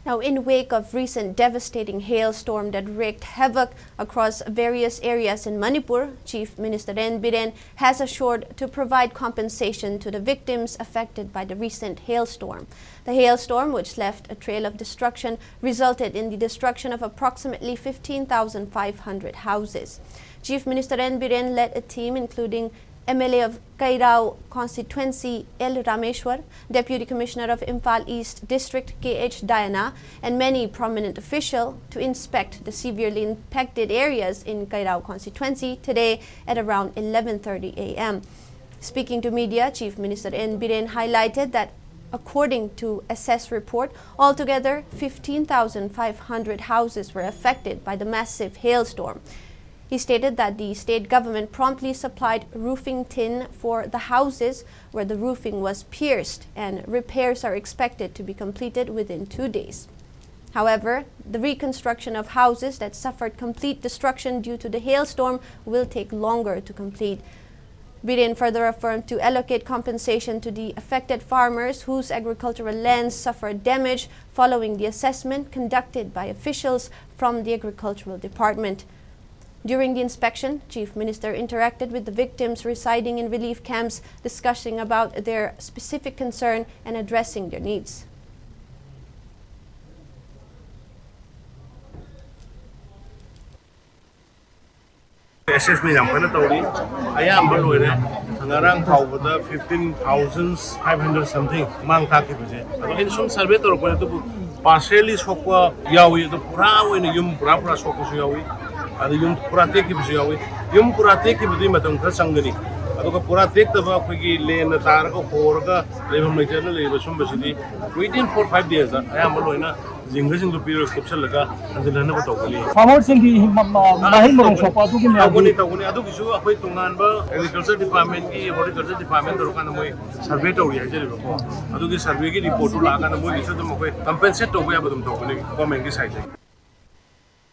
Now, in wake of recent devastating hailstorm that wreaked havoc across various areas in Manipur, Chief Minister Biren has assured to provide compensation to the victims affected by the recent hailstorm. The hailstorm, which left a trail of destruction, resulted in the destruction of approximately 15,500 houses. Chief Minister Biren led a team including MLA of Kairao constituency L. Rameshwar, Deputy Commissioner of Imphal East District K.H. Diana, and many prominent officials to inspect the severely impacted areas in Kairao constituency today at around 11:30 a.m. Speaking to media, Chief Minister Biren highlighted that according to assess report, altogether 15,500 houses were affected by the massive hailstorm. He stated that the state government promptly supplied roofing tin for the houses where the roofing was pierced, and repairs are expected to be completed within 2 days. However, the reconstruction of houses that suffered complete destruction due to the hailstorm will take longer to complete. Biren further affirmed to allocate compensation to the affected farmers whose agricultural lands suffered damage following the assessment conducted by officials from the Agricultural Department. During the inspection, Chief Minister interacted with the victims residing in relief camps, discussing about their specific concern and addressing their needs. Assessment yang mana tahu ni, ayam baru ini, sekarang tahu pada 15,500 something mang tak itu je. Kalau ini semua survey tahu pada tu partially sokwa yawi itu pura ini yum pura sokwa yawi. Ada yum pura tek itu yawi. Yum pura tek itu macam kerasang gini. Atau pura tek tu apa pergi lane tar ko korga level meter ni level semua sini. Within 4-5 days, ayam baru ini. Jingga period kopsel laga, nanti lana betul kali. Farmer sendiri mahir orang sopa tu kini. Tahu ni, adu kisu apa itu tungan ba agriculture department ki horticulture department tu kan namoi survey tu dia jadi berapa. Adu ki survey ki report tu laga namoi kisu tu namoi compensate tu apa betul tu kali, government ki side.